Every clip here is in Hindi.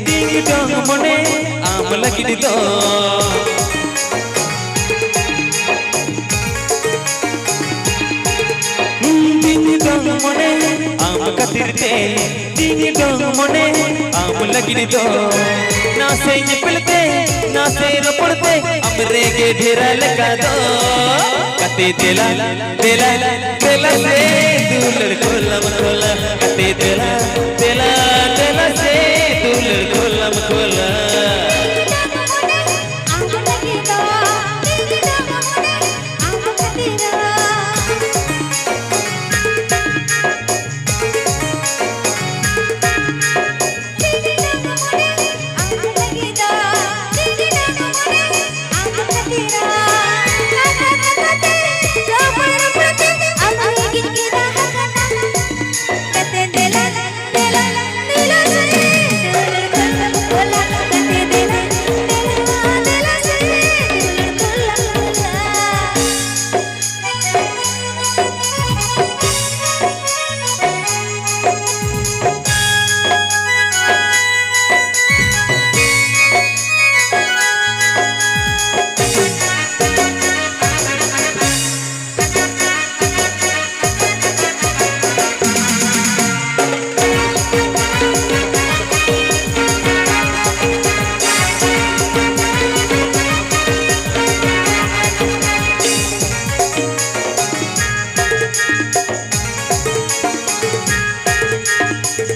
डिंग डोंग मने आम लगिड़ दो डिंग डोंग मने आम खातिर ते डिंग डोंग मने आम लगिड़ दो ना से पिलते ना से रपड़ते हमरे के ढेरा लगा दो कते दिला दिला दिला से दूलड़ खोला खोला कते दिला दिला दिला से दूलड़ खोला खोला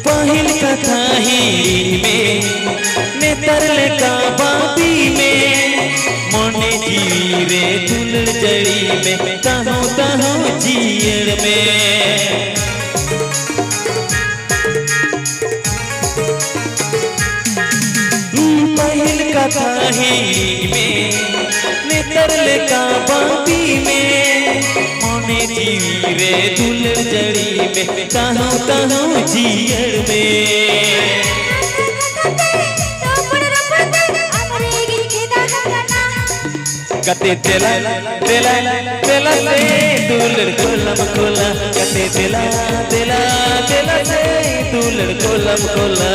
पहिल कथा ही में नेतरले का बाबी में मोने जीरे दुलड़ जड़ी में ताहू ताहू जीर में पहिल कथा ही में नेतरले का बाबी में मोने जीरे दुलड़ जड़ी में ताहू ताहू जीर में कते दिला दिला दिला से दूलड़ खोला खोला कते दिला दिला दिला से दूलड़ खोला खोला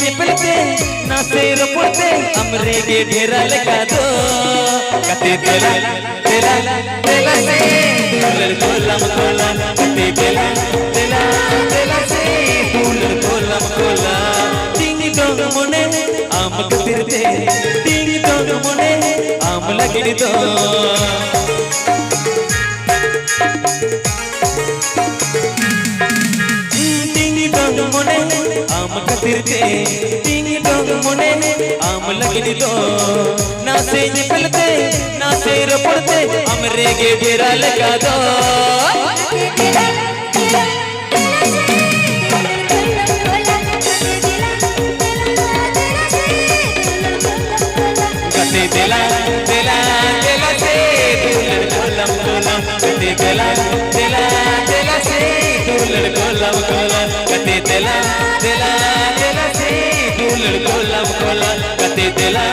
ना से रपड़ते हमरे के ढेरा लगा दो कते दिला दिला दिला से दूलड़ खोला खोला कते दिला दिला दिला से दूलड़ खोला खोला डिंग डोंग मने आम खातिर ते डिंग डोंग मने आम लगिड़ दो डिंग डोंग मने आम खातिर ते डिंग डोंग मने आम लगिड़ दो ना से निकलते ना से रपड़ते हमरे के ढेरा लगा दो कते दिला दिला दिला से दूलड़ खोला खोला कते दिला दिला दिला से दूलड़ खोला खोला कते दिला दिला दिला से दूलड़ खोला खोला कते दिला